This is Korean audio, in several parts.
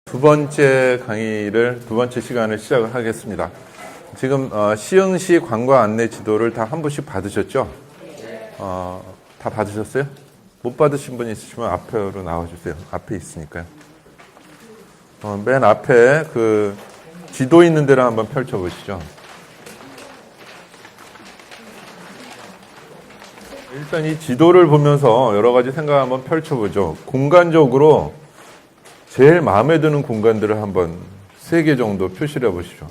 두 번째 강의를, 두 번째 시간을 시작을 하겠습니다. 지금 시흥시 관광 안내 지도를 다 한 분씩 받으셨죠? 다 받으셨어요? 못 받으신 분 있으시면 앞으로 나와주세요. 앞에 있으니까요. 맨 앞에 그 지도 있는 데를 한번 펼쳐보시죠. 일단 이 지도를 보면서 여러 가지 생각 한번 펼쳐보죠. 공간적으로 제일 마음에 드는 공간들을 한번 3개 정도 표시를 해보시죠.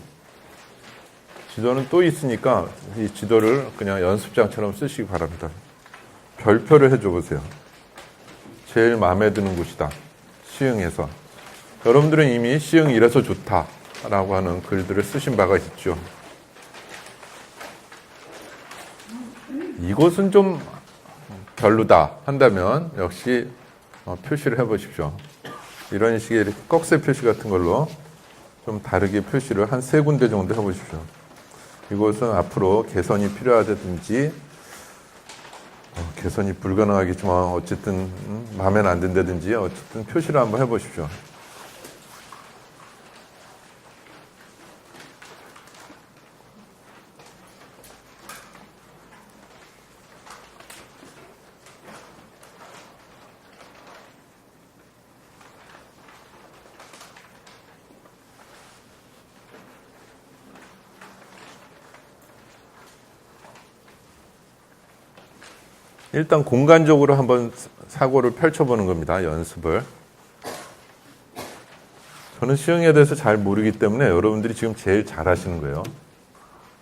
지도는 또 있으니까 이 지도를 그냥 연습장처럼 쓰시기 바랍니다. 별표를 해줘 보세요. 제일 마음에 드는 곳이다. 시흥에서. 여러분들은 이미 시흥 이래서 좋다라고 하는 글들을 쓰신 바가 있죠. 이곳은 좀 별로다 한다면 역시 표시를 해보십시오. 이런 식의 이렇게 꺽쇠 표시 같은 걸로 좀 다르게 표시를 한 3군데 정도 해보십시오. 이곳은 앞으로 개선이 필요하다든지 개선이 불가능하겠지만 어쨌든 마음에 안 든다든지 어쨌든 표시를 한번 해보십시오. 일단 공간적으로 한번 사고를 펼쳐보는 겁니다. 연습을. 저는 시흥에 대해서 잘 모르기 때문에 여러분들이 지금 제일 잘 하시는 거예요.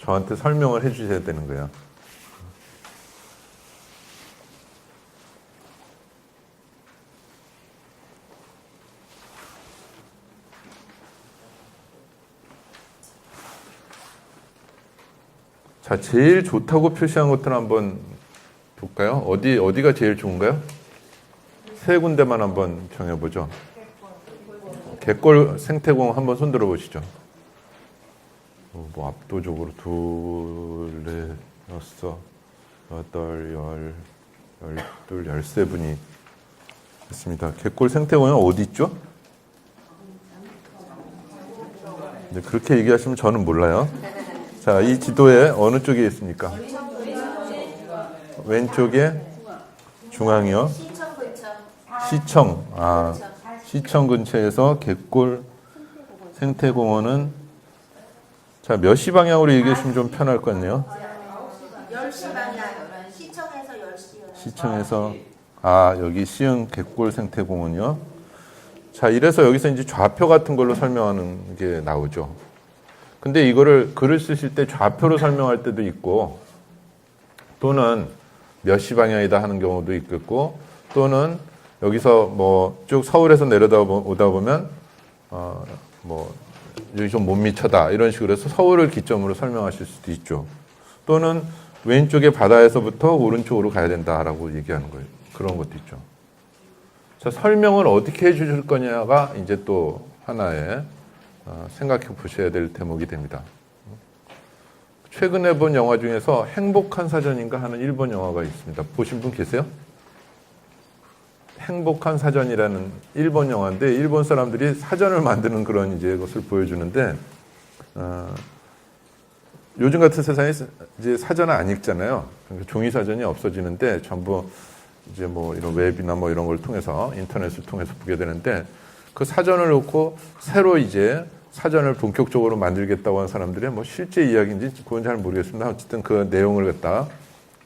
저한테 설명을 해주셔야 되는 거예요. 자, 제일 좋다고 표시한 것들을 한번 볼까요? 어디가 제일 좋은가요? 3군데만 한번 정해보죠. 갯골 생태공원 한번 손들어 보시죠. 뭐 압도적으로 2, 4, 6, 8, 10, 12, 13분이 있습니다. 갯골 생태공원 어디 있죠? 네, 그렇게 얘기하시면 저는 몰라요. 자, 이 지도에 어느 쪽에 있습니까? 왼쪽에 중앙이요. 시청 근처. 시청. 시청 근처에서 갯골 생태공원은 자, 몇 시 방향으로 얘기해 주시면 좀 편할 것 같네요. 10시 방향. 시청에서 10시. 시청에서 여기 시흥 갯골 생태공원이요. 자, 이래서 여기서 이제 좌표 같은 걸로 설명하는 게 나오죠. 근데 이거를 글을 쓰실 때 좌표로 설명할 때도 있고 또는 몇 시 방향이다 하는 경우도 있겠고 또는 여기서 뭐 쭉 서울에서 내려다 오다 보면 여기 좀 못 미쳐다 이런 식으로 해서 서울을 기점으로 설명하실 수도 있죠. 또는 왼쪽에 바다에서부터 오른쪽으로 가야 된다라고 얘기하는 거예요. 그런 것도 있죠. 자, 설명을 어떻게 해주실 거냐가 이제 또 하나의 생각해 보셔야 될 대목이 됩니다. 최근에 본 영화 중에서 행복한 사전인가 하는 일본 영화가 있습니다. 보신 분 계세요? 행복한 사전이라는 일본 영화인데 일본 사람들이 사전을 만드는 그런 이제 것을 보여주는데 요즘 같은 세상에 이제 사전을 안 읽잖아요. 그러니까 종이 사전이 없어지는데 전부 이제 뭐 이런 웹이나 뭐 이런 걸 통해서 인터넷을 통해서 보게 되는데 그 사전을 놓고 새로 이제 사전을 본격적으로 만들겠다고 하는 사람들의 뭐 실제 이야기인지 그건 잘 모르겠습니다. 어쨌든 그 내용을 갖다가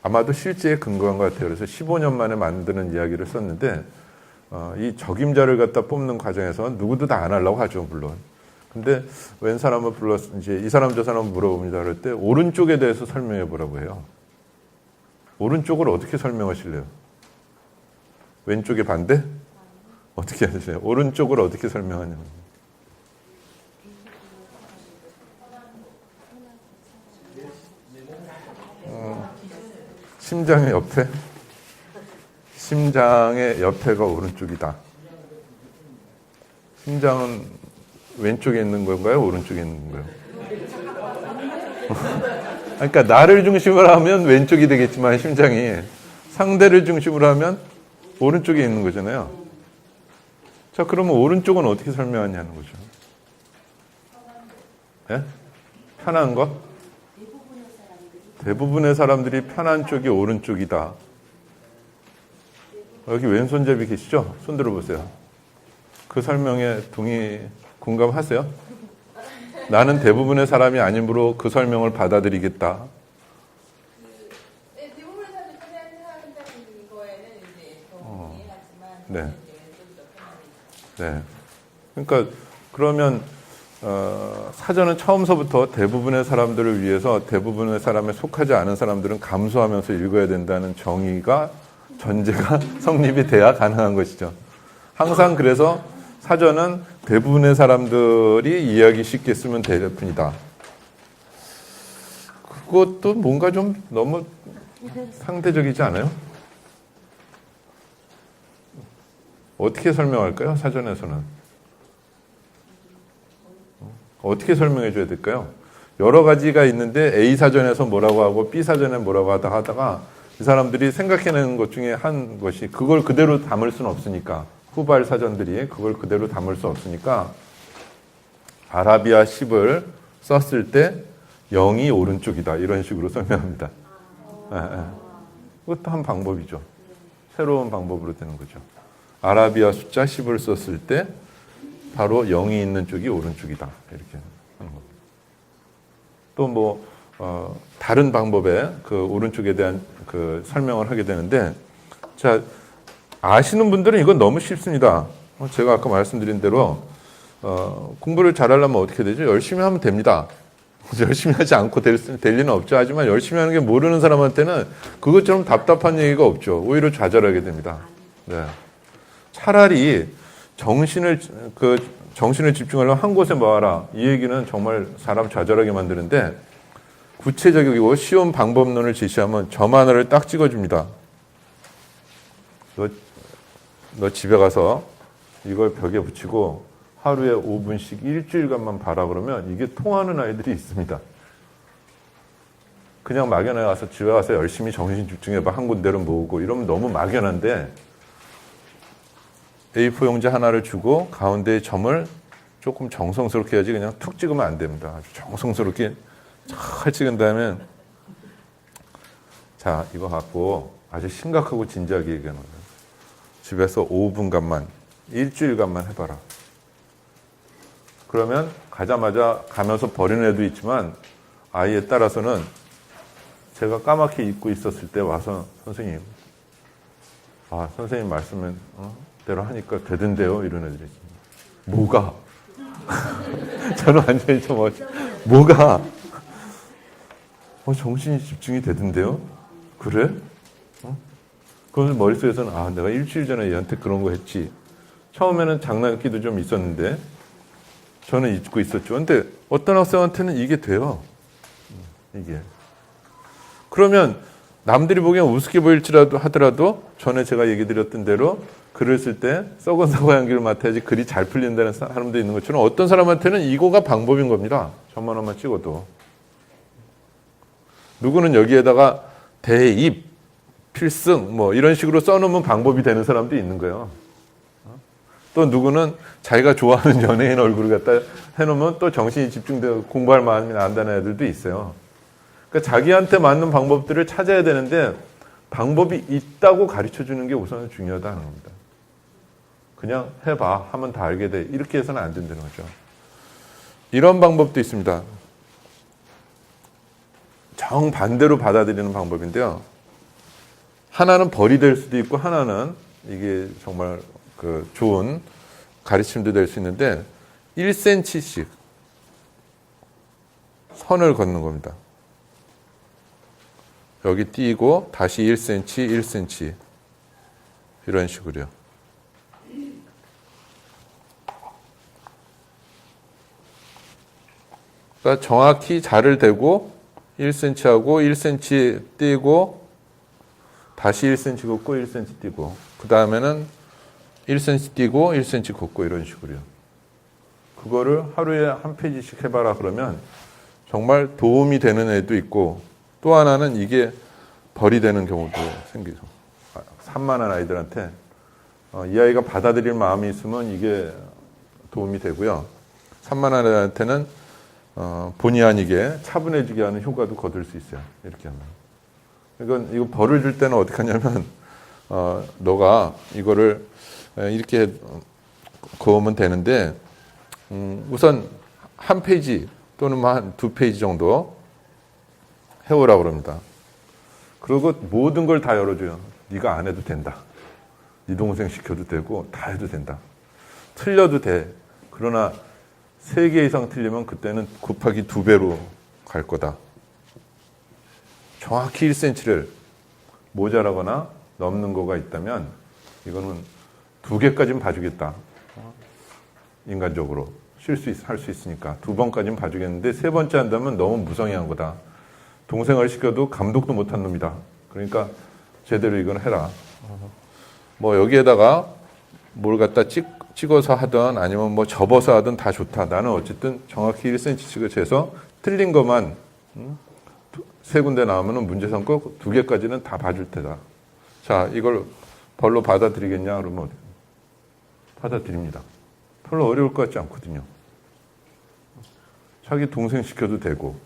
아마도 실제에 근거한 것 같아요. 그래서 15년 만에 만드는 이야기를 썼는데 이 적임자를 갖다 뽑는 과정에서 누구도 다 안 하려고 하죠, 물론. 근데 웬 사람을 불러서 이제 이 사람 저 사람 물어봅니다. 그럴 때 오른쪽에 대해서 설명해 보라고 해요. 오른쪽을 어떻게 설명하실래요? 왼쪽에 반대? 어떻게 하세요? 오른쪽을 어떻게 설명하냐면. 심장의 옆에? 심장의 옆에가 오른쪽이다. 심장은 왼쪽에 있는 건가요? 오른쪽에 있는 건가요? 그러니까 나를 중심으로 하면 왼쪽이 되겠지만 심장이 상대를 중심으로 하면 오른쪽에 있는 거잖아요. 자, 그러면 오른쪽은 어떻게 설명하냐는 거죠. 예? 편한 것? 대부분의 사람들이 편한 쪽이 오른쪽이다. 여기 왼손잡이 계시죠? 손 들어보세요. 그 설명에 공감하세요? 나는 대부분의 사람이 아니므로 그 설명을 받아들이겠다. 네, 대부분의 사람이 편안한다는 거에는 이제 더 이해하지만 네. 왼쪽이 더 편안해요. 네. 그러니까 그러면 사전은 처음서부터 대부분의 사람들을 위해서 대부분의 사람에 속하지 않은 사람들은 감수하면서 읽어야 된다는 정의가 전제가 성립이 돼야 가능한 것이죠. 항상 그래서 사전은 대부분의 사람들이 이해하기 쉽게 쓰면 될 뿐이다. 그것도 뭔가 좀 너무 상대적이지 않아요? 어떻게 설명할까요? 사전에서는. 어떻게 설명해 줘야 될까요? 여러 가지가 있는데 A 사전에서 뭐라고 하고 B 사전에 뭐라고 하다가 이 사람들이 생각해내는 것 중에 한 것이 그걸 그대로 담을 수는 없으니까 후발 사전들이 그걸 그대로 담을 수 없으니까 아라비아 10을 썼을 때 0이 오른쪽이다 이런 식으로 설명합니다. 그것도 한 방법이죠. 새로운 방법으로 되는 거죠. 아라비아 숫자 10을 썼을 때 바로 0이 있는 쪽이 오른쪽이다 이렇게 하는 겁니다. 또 다른 방법의 그 오른쪽에 대한 그 설명을 하게 되는데, 자, 아시는 분들은 이건 너무 쉽습니다. 제가 아까 말씀드린 대로 공부를 잘하려면 어떻게 되죠? 열심히 하면 됩니다. 열심히 하지 않고 될 리는 없죠. 하지만 열심히 하는 게 모르는 사람한테는 그것처럼 답답한 얘기가 없죠. 오히려 좌절하게 됩니다. 네. 차라리 정신을 집중하려면 한 곳에 모아라. 이 얘기는 정말 사람 좌절하게 만드는데 구체적이고 쉬운 방법론을 제시하면 점 하나를 딱 찍어줍니다. 너 집에 가서 이걸 벽에 붙이고 하루에 5분씩 일주일간만 봐라 그러면 이게 통하는 아이들이 있습니다. 그냥 막연해 가서 집에 가서 열심히 정신 집중해봐 한 군데로 모으고 이러면 너무 막연한데 A4 용지 하나를 주고 가운데에 점을 조금 정성스럽게 해야지 그냥 툭 찍으면 안 됩니다. 아주 정성스럽게 잘 찍은 다음에 자 이거 갖고 아주 심각하고 진지하게 얘기하는 거예요. 집에서 5분간만 일주일간만 해봐라. 그러면 가자마자 가면서 버리는 애도 있지만 아이에 따라서는 제가 까맣게 잊고 있었을 때 와서 선생님 선생님 말씀대로 하니까 되던데요 이런 애들이 있습니다. 뭐가? 저는 완전히 뭐가? 정신이 집중이 되던데요? 그래? 그러면 머릿속에서는 내가 일주일 전에 얘한테 그런 거 했지. 처음에는 장난기도 좀 있었는데 저는 잊고 있었죠. 근데 어떤 학생한테는 이게 돼요. 이게. 그러면 남들이 보기엔 우습게 보일지라도 하더라도 전에 제가 얘기 드렸던 대로 글을 쓸 때 썩은 사과 향기를 맡아야지 글이 잘 풀린다는 사람도 있는 것처럼 어떤 사람한테는 이거가 방법인 겁니다. 점만 하나만 찍어도. 누구는 여기에다가 대입, 필승 이런 식으로 써놓으면 방법이 되는 사람도 있는 거예요. 또 누구는 자기가 좋아하는 연예인 얼굴을 갖다 해놓으면 또 정신이 집중되고 공부할 마음이 난다는 애들도 있어요. 그러니까 자기한테 맞는 방법들을 찾아야 되는데 방법이 있다고 가르쳐주는 게 우선 중요하다는 겁니다. 그냥 해봐 하면 다 알게 돼 이렇게 해서는 안 된다는 거죠. 이런 방법도 있습니다. 정반대로 받아들이는 방법인데요. 하나는 벌이 될 수도 있고 하나는 이게 정말 좋은 가르침도 될 수 있는데 1cm씩 선을 걷는 겁니다. 여기 띄고 다시 1cm, 1cm 이런 식으로요. 그러니까 정확히 자를 대고 1cm하고 1cm 띄고 다시 1cm 걷고 1cm 띄고 그 다음에는 1cm 띄고 1cm 걷고 이런 식으로요. 그거를 하루에 한 페이지씩 해봐라 그러면 정말 도움이 되는 애도 있고 또 하나는 이게 벌이 되는 경우도 생기죠. 산만한 아이들한테 이 아이가 받아들일 마음이 있으면 이게 도움이 되고요. 산만한 애한테는 본의 아니게 차분해지게 하는 효과도 거둘 수 있어요. 이렇게 하면. 그러니까 이거 벌을 줄 때는 어떻게 하냐면 너가 이거를 이렇게 그으면 되는데 우선 한 페이지 또는 한 두 페이지 정도 해오라고 그럽니다. 그리고 모든 걸 다 열어줘요. 네가 안 해도 된다. 네 동생 시켜도 되고 다 해도 된다. 틀려도 돼. 그러나 3개 이상 틀리면 그때는 곱하기 2배로 갈 거다. 정확히 1cm를 모자라거나 넘는 거가 있다면 이거는 2개까지는 봐주겠다. 인간적으로 할 수 있으니까 2번까지는 봐주겠는데 3번째 한다면 너무 무성의한 거다. 동생을 시켜도 감독도 못한 놈이다. 그러니까 제대로 이건 해라. 뭐 여기에다가 뭘 갖다 찍어서 하든 아니면 뭐 접어서 하든 다 좋다. 나는 어쨌든 정확히 1cm씩을 재서 틀린 것만 3군데 나오면 문제 삼고 2개까지는 다 봐줄 테다. 자, 이걸 벌로 받아들이겠냐? 그러면 받아들입니다. 별로 어려울 것 같지 않거든요. 자기 동생 시켜도 되고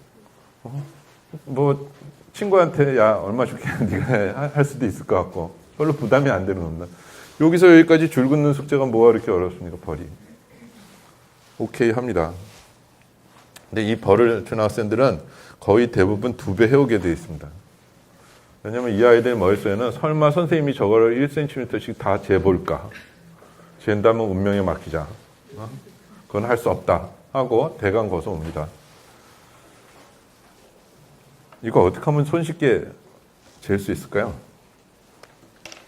뭐 친구한테 야 얼마 줄게 네가 할 수도 있을 것 같고 별로 부담이 안 되는 겁니다. 여기서 여기까지 줄 긋는 숙제가 뭐가 그렇게 어렵습니까? 벌이. 오케이 합니다. 근데 이 벌을 준 학생들은 거의 대부분 2배 해오게 되어 있습니다. 왜냐하면 이 아이들 머릿속에는 설마 선생님이 저거를 1cm씩 다 재볼까? 잰다면 운명에 맡기자. 그건 할 수 없다 하고 대강 거서 옵니다. 이거 어떻게 하면 손쉽게 잴 수 있을까요?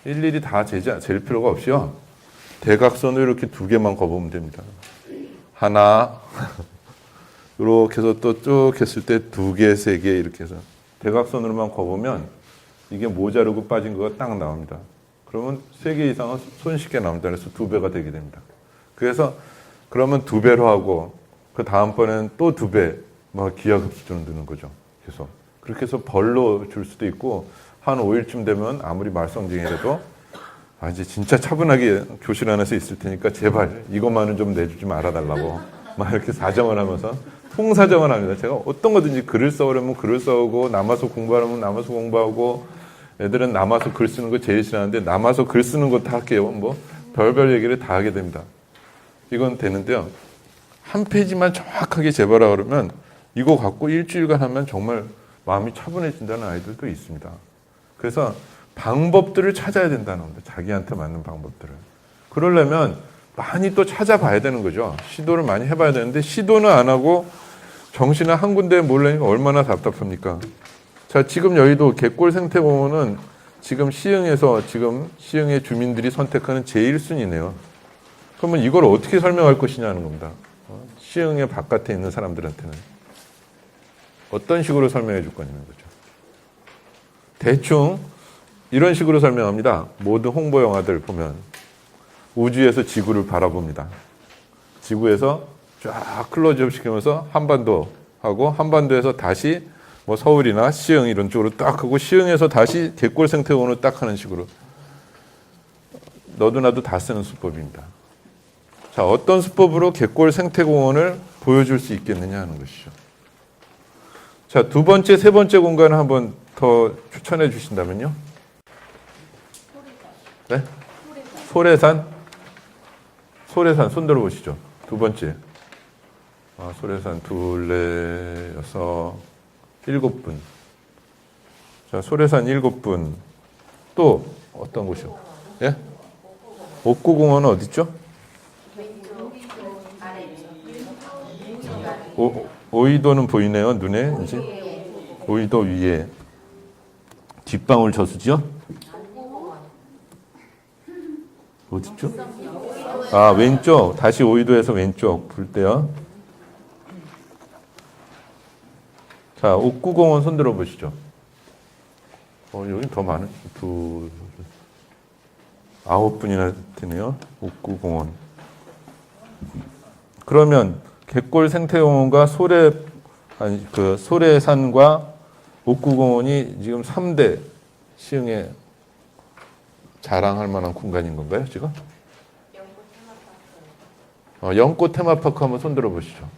일일이 다 잴 필요가 없이요. 대각선을 이렇게 2개만 거보면 됩니다. 하나 이렇게 해서 또 쭉 했을 때 2개, 3개 이렇게 해서 대각선으로만 거보면 이게 모자르고 빠진 거가 딱 나옵니다. 그러면 3개 이상은 손쉽게 나옵니다. 그래서 2배가 되게 됩니다. 그래서 그러면 2배로 하고 그 다음번에는 또 2배 막 기하급수적으로 느는 거죠. 계속. 그렇게 해서 벌로 줄 수도 있고 한 5일쯤 되면 아무리 말썽쟁이라도 이제 진짜 차분하게 교실 안에서 있을 테니까 제발 이것만은 좀 내주지 말아달라고 막 이렇게 사정을 하면서 통사정을 합니다. 제가 어떤 거든지 글을 써오려면 글을 써오고 남아서 공부하려면 남아서 공부하고 애들은 남아서 글 쓰는 거 제일 싫어하는데 남아서 글 쓰는 것도 할게요. 뭐 별별 얘기를 다 하게 됩니다. 이건 되는데요. 한 페이지만 정확하게 재봐라 그러면 이거 갖고 일주일간 하면 정말 마음이 차분해진다는 아이들도 있습니다. 그래서 방법들을 찾아야 된다는 겁니다. 자기한테 맞는 방법들을. 그러려면 많이 또 찾아봐야 되는 거죠. 시도를 많이 해봐야 되는데 시도는 안 하고 정신을 한 군데에 몰라니까 얼마나 답답합니까? 자, 지금 여의도 갯골 생태공원은 지금 시흥의 주민들이 선택하는 제1순위네요. 그러면 이걸 어떻게 설명할 것이냐는 겁니다. 시흥의 바깥에 있는 사람들한테는. 어떤 식으로 설명해 줄 거냐는 거죠. 대충 이런 식으로 설명합니다. 모든 홍보 영화들 보면 우주에서 지구를 바라봅니다. 지구에서 쫙 클로즈업 시키면서 한반도 하고 한반도에서 다시 뭐 서울이나 시흥 이런 쪽으로 딱 하고 시흥에서 다시 갯골 생태공원을 딱 하는 식으로 너도 나도 다 쓰는 수법입니다. 자, 어떤 수법으로 갯골 생태공원을 보여줄 수 있겠느냐 하는 것이죠. 자, 2번째, 3번째 공간을 한번 더 추천해 주신다면요. 네? 소래산. 소래산 손 들어보시죠. 2번째. 소래산 둘, 넷, 여섯, 7분. 자, 소래산 7분. 또 어떤 곳이요? 예? 옥구공원은 어디 있죠? 오이도는 보이네요, 눈에. 이제 오이도 위에 뒷방울 저수지요? 어디죠? 아, 왼쪽. 다시 오이도에서 왼쪽 불 때요. 자, 옥구공원 손 들어보시죠. 여기 더 많은, 9분이나 되네요. 옥구공원. 그러면 갯골 생태공원과 소래산과 옥구공원이 지금 3대 시흥의 자랑할 만한 공간인 건가요, 지금? 연꽃 테마파크. 연꽃 테마파크 한번 손 들어보시죠.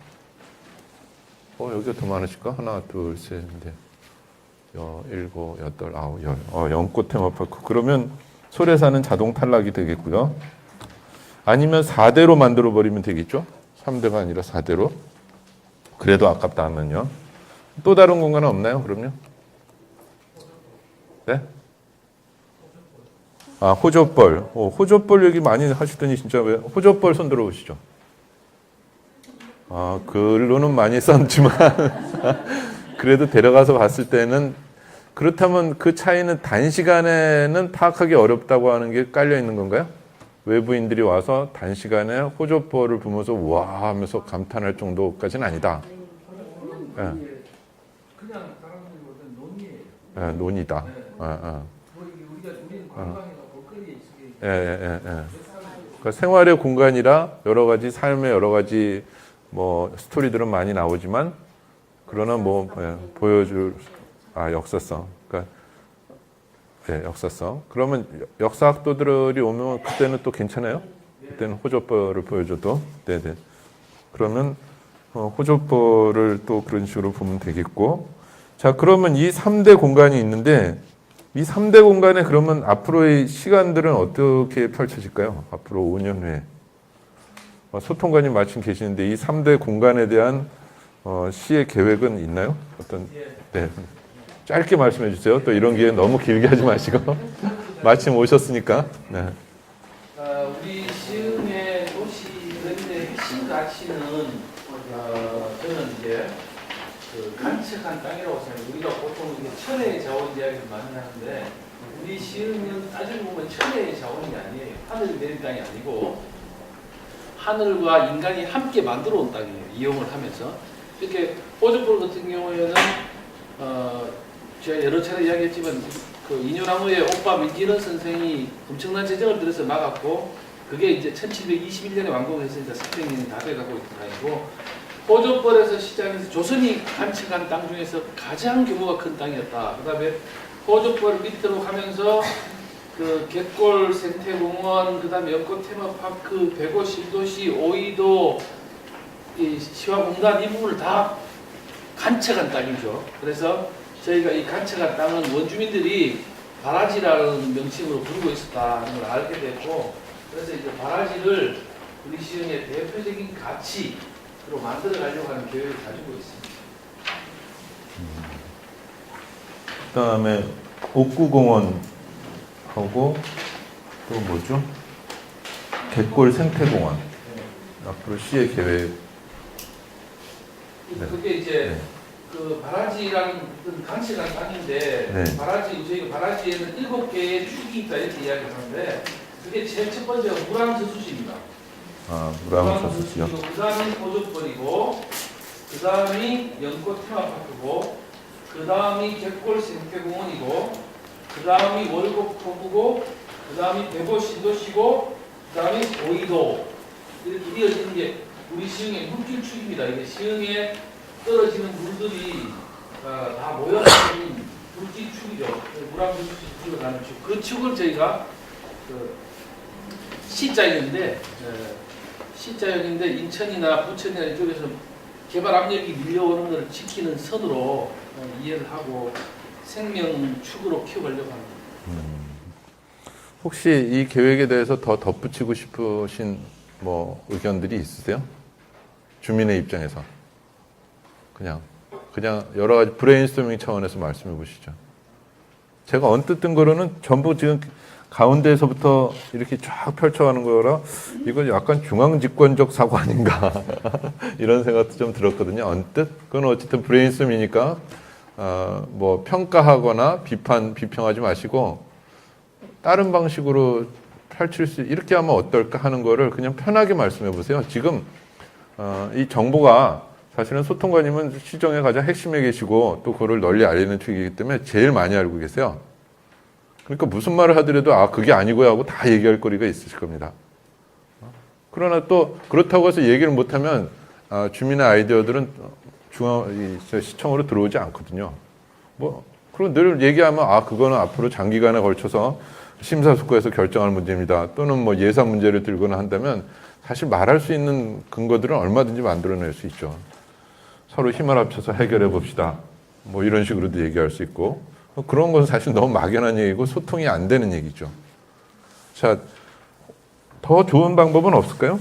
여기가 더 많으실까? 하나, 둘, 셋, 넷, 일곱, 여덟, 아홉, 열. 연꽃 테마파크. 그러면 소래사는 자동 탈락이 되겠고요. 아니면 4대로 만들어버리면 되겠죠? 3대가 아니라 4대로. 그래도 아깝다 하면요. 또 다른 공간은 없나요, 그럼요? 네? 호접벌. 호접벌 얘기 많이 하시더니 진짜 왜? 호접벌 손 들어보시죠. 글로는 많이 썼지만 그래도 데려가서 봤을 때는 그렇다면 그 차이는 단시간에는 파악하기 어렵다고 하는 게 깔려 있는 건가요? 외부인들이 와서 단시간에 호접벌을 보면서 와 하면서 감탄할 정도까지는 아니다. 예. 그냥 사람들보다 논이에요. 예, 논이다. 우리는 관광이나 볼거리에 있으니 예. 그러니까 생활의 공간이라 여러 가지 삶의 여러 가지 뭐 스토리들은 많이 나오지만 그러나 뭐 보여줄 역사성. 그러니까 역사성. 그러면 역사학도들이 오면 그때는 또 괜찮아요? 그때는 호접벌을 보여줘도. 네네. 그러면 호접벌을 또 그런 식으로 보면 되겠고. 자, 그러면 이 3대 공간이 있는데 이 3대 공간에 그러면 앞으로의 시간들은 어떻게 펼쳐질까요? 앞으로 5년 후에. 소통관님 마침 계시는데 이 3대 공간에 대한 시의 계획은 있나요? 네. 짧게 말씀해 주세요. 또 이런 기회 너무 길게 하지 마시고. 마침 오셨으니까. 네. 우리 시흥의 도시 그런데 핵심 가치는 저는 이제 그 간척한 땅이라고 생각해요. 우리가 보통 이게 천혜의 자원 이야기를 많이 하는데 우리 시흥은 따지고 보면 천혜의 자원이 아니에요. 하늘이 내린 땅이 아니고 하늘과 인간이 함께 만들어 온 땅이에요. 이용을 하면서. 이렇게 호접벌 같은 경우에는 제가 여러 차례 이야기했지만 그 인효나무의 오빠 민진원 선생이 엄청난 재정을 들여서 막았고 그게 이제 1721년에 완공했으니까 300년이 다 돼가고 있는 땅이고 호접벌에서 시작해서 조선이 간척한 땅 중에서 가장 규모가 큰 땅이었다. 그 다음에 호접벌 밑으로 가면서 그 갯골 생태공원, 그 다음에 연꽃 테마파크, 백오 신도시, 오이도, 이 시화공단 이 부분을 다 간척한 땅이죠. 그래서 저희가 이 간척한 땅은 원주민들이 바라지라는 명칭으로 부르고 있었다는 걸 알게 됐고, 그래서 이제 바라지를 우리 시흥의 대표적인 가치로 만들어 가려고 하는 계획을 가지고 있습니다. 그다음에 옥구공원 하고 또 뭐죠? 갯골 생태공원. 앞으로 시의 계획. 그게 이제 그 바라지라는 간척한 땅인데 네. 바라지 저희가 바라지에는 7개의 축이 있다 이렇게 이야기를 하는데 그게 제일 첫 번째가 무람저수지입니다. 무람저수지요. 그 다음이 호접벌이고 그 다음이 연꽃 테마파크고 그 다음이 갯골 생태공원이고 그 다음이 월곡 포구고 그 다음이 백오 신도시고 그 다음이 오이도 이렇게 이어지는 게 우리 시흥의 물길축입니다. 이게 시흥에 떨어지는 물들이 다 모여서 있는 물길축이죠. 무람주축 가는 축. 그 축을 저희가 그 C자역인데 C자역인데 인천이나 부천이나 이쪽에서 개발 압력이 밀려오는 것을 지키는 선으로 이해를 하고 생명축으로 키워가려고 합니다. 혹시 이 계획에 대해서 더 덧붙이고 싶으신 뭐 의견들이 있으세요? 주민의 입장에서 그냥 여러 가지 브레인스토밍 차원에서 말씀해 보시죠. 제가 언뜻 든 거로는 전부 지금 가운데에서부터 이렇게 쫙 펼쳐가는 거라 이건 약간 중앙집권적 사고 아닌가 이런 생각도 좀 들었거든요. 언뜻 그건 어쨌든 브레인스토밍이니까 뭐 평가하거나 비평하지 마시고 다른 방식으로 펼칠 수 이렇게 하면 어떨까 하는 거를 그냥 편하게 말씀해 보세요. 지금 이 정보가 사실은 소통관님은 시정에 가장 핵심에 계시고 또 그거를 널리 알리는 축이기 때문에 제일 많이 알고 계세요. 그러니까 무슨 말을 하더라도 그게 아니고요 하고 다 얘기할 거리가 있으실 겁니다. 그러나 또 그렇다고 해서 얘기를 못하면 주민의 아이디어들은 시청으로 들어오지 않거든요. 그럼 늘 얘기하면 그거는 앞으로 장기간에 걸쳐서 심사숙고해서 결정할 문제입니다. 또는 뭐 예산 문제를 들거나 한다면 사실 말할 수 있는 근거들은 얼마든지 만들어낼 수 있죠. 서로 힘을 합쳐서 해결해 봅시다. 뭐 이런 식으로도 얘기할 수 있고 그런 건 사실 너무 막연한 얘기고 소통이 안 되는 얘기죠. 자, 더 좋은 방법은 없을까요?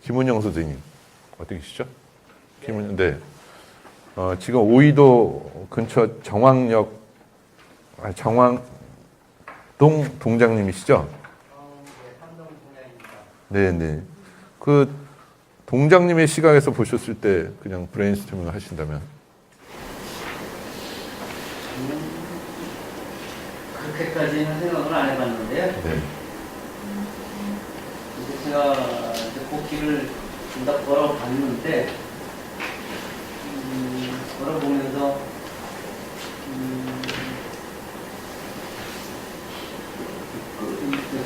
김은영 선생님 어떻게 계시죠? 김은영, 네. 지금 오이도 근처 정왕동 동장님이시죠? 네, 네. 그 동장님의 시각에서 보셨을 때 그냥 브레인스토밍을 하신다면 그렇게까지는 생각을 안 해봤는데요. 네. 이제 제가 이제 그 길을 좀 더 걸어봤는데, 걸어보면서,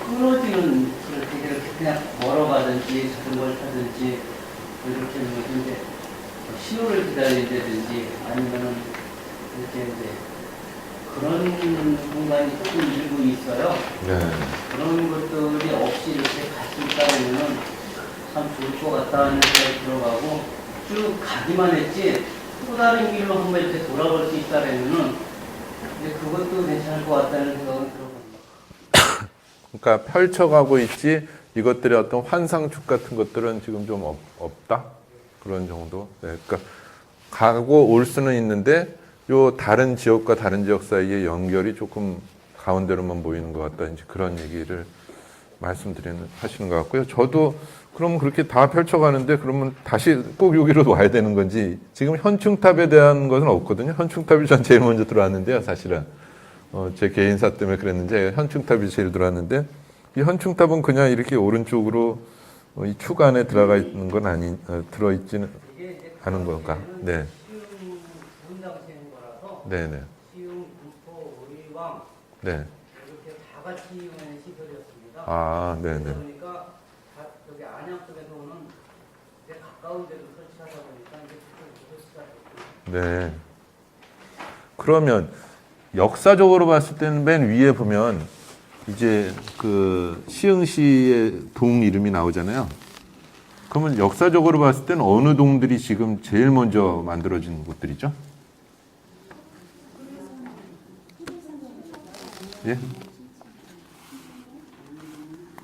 끊어지는, 그렇게 그냥 걸어가든지, 자전거를 타든지, 이렇게 이제 신호를 기다린다든지, 아니면은 이렇게 이제 그런 공간이 조금 일부 있어요. 네. 그런 것들이 없이 이렇게 갈 수 있다면 참 좋을 것 같다는 생각이 들어가고 쭉 가기만 했지 또 다른 길로 한번 이렇게 돌아볼 수 있다면 이제 그것도 괜찮을 것 같다는 생각은 들어봅니다. 그러니까 펼쳐가고 있지 이것들의 어떤 환상축 같은 것들은 지금 좀 없다? 그런 정도? 네. 그러니까 가고 올 수는 있는데 요 다른 지역과 다른 지역 사이의 연결이 조금 가운데로만 보이는 것 같다. 이제 그런 얘기를 하시는 것 같고요. 저도 그러면 그렇게 다 펼쳐가는데 그러면 다시 꼭 여기로 와야 되는 건지 지금 현충탑에 대한 것은 없거든요. 현충탑이 전 제일 먼저 들어왔는데요. 사실은 제 개인사 때문에 그랬는지 현충탑이 제일 들어왔는데 이 현충탑은 그냥 이렇게 오른쪽으로 이 축 안에 들어가 있는 건 들어있지는 않은 건가? 네. 네네. 시흥, 구포, 의왕 네. 이렇게 다 같이 이용하는 시설이었습니다. 아, 네네. 그러니까 다 여기 안양 쪽에서 오는 되게 가까운 데로 설치하다 보니까 이제 그쪽으로 설치가 됐고. 네. 그러면 역사적으로 봤을 때는 맨 위에 보면 이제 그 시흥시의 동 이름이 나오잖아요. 그러면 역사적으로 봤을 때는 어느 동들이 지금 제일 먼저 만들어진 곳들이죠? 예?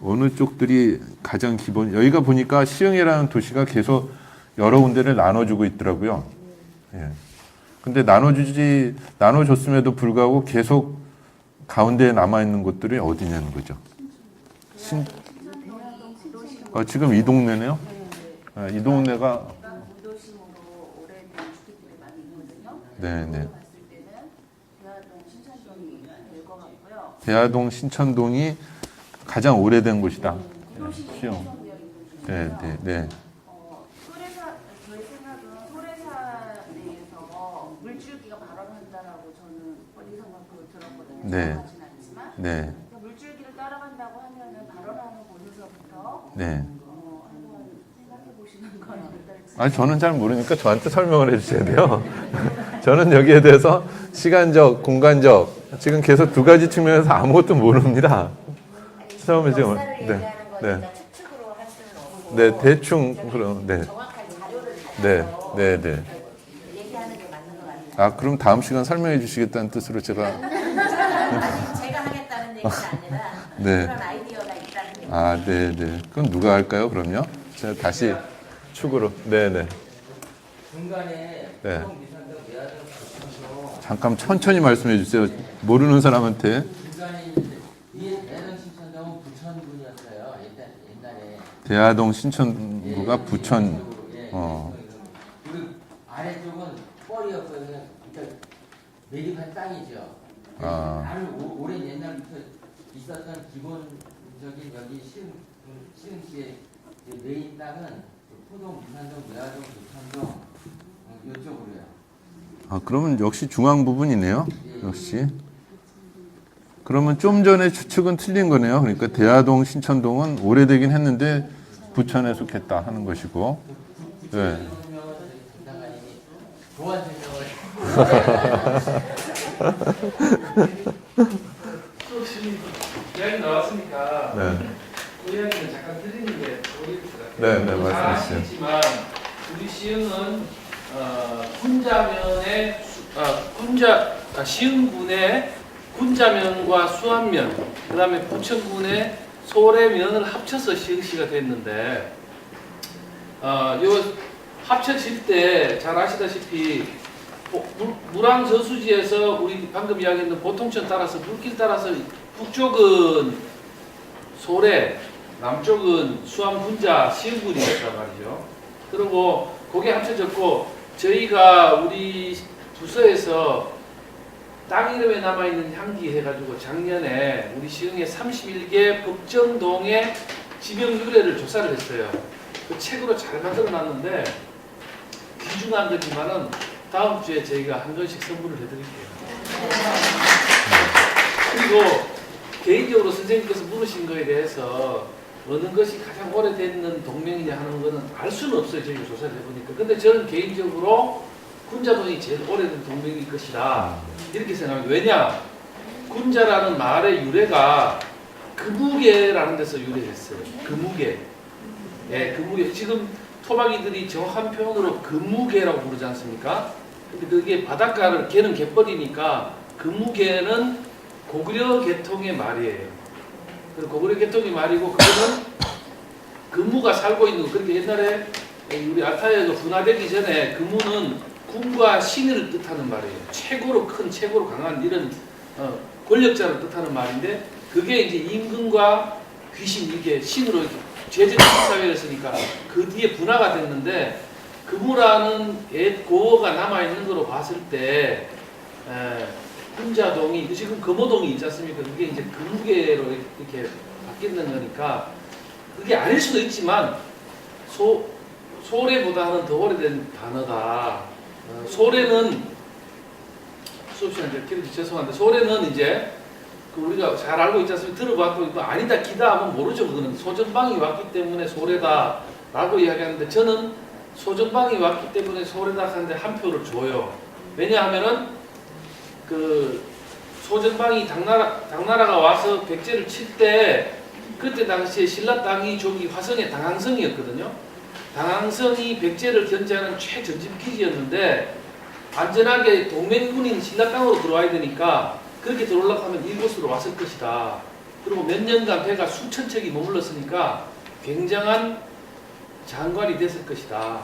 어느 쪽들이 가장 기본, 여기가 보니까 시흥이라는 도시가 계속 여러 군데를 나눠주고 있더라고요. 예. 근데 나눠줬음에도 불구하고 계속 가운데에 남아있는 곳들이 어디냐는 거죠. 지금 이 동네네요? 이 동네가. 무도심으로 오래된 주택들이 많이 있거든요. 네네. 봤을 때는 대화동 신천동이 될 것 같고요. 대하동 신천동이 가장 오래된 곳이다. 시흥. 네, 네, 네. 소래사, 저희 생각은 소래사 내에서 물줄기가 발원한다라고 저는 어디선가 그걸 들었거든요. 네. 정확하진 않지만 네, 그 물줄기를 따라간다고 하면은 발원하는 곳에서부터 네. 한번 생각해 보시는 건 어떨지. 아니, 저는 잘 모르니까 저한테 설명을 해주셔야 돼요. 저는 여기에 대해서 시간적, 공간적, 지금 계속 두 가지 측면에서 아무것도 모릅니다. 처음에 지금, 역사를 얘기하는 거니까 네. 추측으로 할 수는 없고. 네, 대충, 그럼, 네. 정확한 자료를 네, 가지고 네, 네. 얘기하는 게 맞는 것 같아요. 아, 그럼 다음 시간 설명해 주시겠다는 뜻으로 제가. 아니, 제가 하겠다는 얘기가 아니라 네. 그런 아이디어가 있다는 얘기. 아, 네, 네. 그럼 누가 할까요, 그럼요? 제가 다시 축으로. 네, 네. 중간에 네. 미산동 외화동 부천동 잠깐 천천히 말씀해 주세요. 모르는 사람한테. 중간에 이제 이 대하동 신천동은 부천군이었어요. 옛날에. 대하동 신천부가 부천. 예. 어. 그리고 아래쪽은 뻘이었거든요. 그러니까 매립한 땅이죠. 아. 아주 오랜 옛날부터 있었던 기본적인 여기 시흥시의 메인 땅은 포동, 미산동, 외화동, 부천동 이쪽으로요. 아, 그러면 역시 중앙 부분이네요. 역시. 그러면 좀 전에 추측은 틀린 거네요. 그러니까 대하동, 신천동은 오래되긴 했는데 부천에 속했다 하는 것이고. 네. 보안 설명을 지금 이야기 나왔으니까 네. 그 이야기는 잠깐 드리는 게 어려울 것 같아요. 네, 네, 잘 말씀하시죠. 아시겠지만 우리 시흥은 군자면의 시흥군의 군자면과 수안면, 그다음에 부천군의 소래면을 합쳐서 시흥시가 됐는데 요 합쳐질 때 잘 아시다시피 물왕 저수지에서 우리 방금 이야기했던 보통천 따라서 물길 따라서 북쪽은 소래, 남쪽은 수안 군자 시흥군이었단 말이죠. 그리고 그게 합쳐졌고 저희가 우리 부서에서 땅 이름에 남아있는 향기 해가지고 작년에 우리 시흥의 31개 법정동의 지명 유래를 조사를 했어요. 그 책으로 잘 만들어놨는데 귀중한 거지만은 다음 주에 저희가 한 권씩 선물을 해드릴게요. 그리고 개인적으로 선생님께서 물으신 거에 대해서 어느 것이 가장 오래된 동맹이냐 하는 거는 알 수는 없어요. 저희가 조사를 해보니까. 근데 저는 개인적으로 군자동이 제일 오래된 동맹일 것이다. 이렇게 생각합니다. 왜냐? 군자라는 말의 유래가 금우계라는 데서 유래했어요. 금우계. 예, 금우계. 지금 토박이들이 정확한 표현으로 금우계라고 부르지 않습니까? 근데 그게 바닷가를, 개는 갯벌이니까 금우계는 고구려 계통의 말이에요. 그리고 고구려 계통의 말이고 그거는 금우가 살고 있는 거. 그렇게 옛날에 우리 아타야가 분화되기 전에 금우는 군과 신을 뜻하는 말이에요. 최고로 큰, 최고로 강한 이런 권력자를 뜻하는 말인데 그게 이제 임금과 귀신 이게 신으로 죄적 사회였으니까 그 뒤에 분화가 됐는데 금우라는 옛 고어가 남아있는 거로 봤을 때 군자동이 지금 금호동이 있지 않습니까? 그게 이제 금우계로 이렇게 바뀌는 거니까 그게 아닐 수도 있지만 소래보다는 더 오래된 단어다. 소래는 수업 시간에 길어서 죄송한데 소래는 이제 그 우리가 잘 알고 있지 않습니까? 들어봤고 이거 아니다 기다 하면 모르죠. 그거는 소전방이 왔기 때문에 소래다라고 이야기하는데 저는 소전방이 왔기 때문에 소래다 하는데 한 표를 줘요. 왜냐하면은 그 소전방이 당나라가 와서 백제를 칠 때 그때 당시에 신라 땅이 저기 화성의 당항성이었거든요. 당항성이 백제를 견제하는 최전집 기지였는데 안전하게 동맹군인 신라 땅으로 들어와야 되니까 그렇게 들어오려고 하면 이곳으로 왔을 것이다. 그리고 몇 년간 배가 수천 척이 머물렀으니까 굉장한 장관이 됐을 것이다.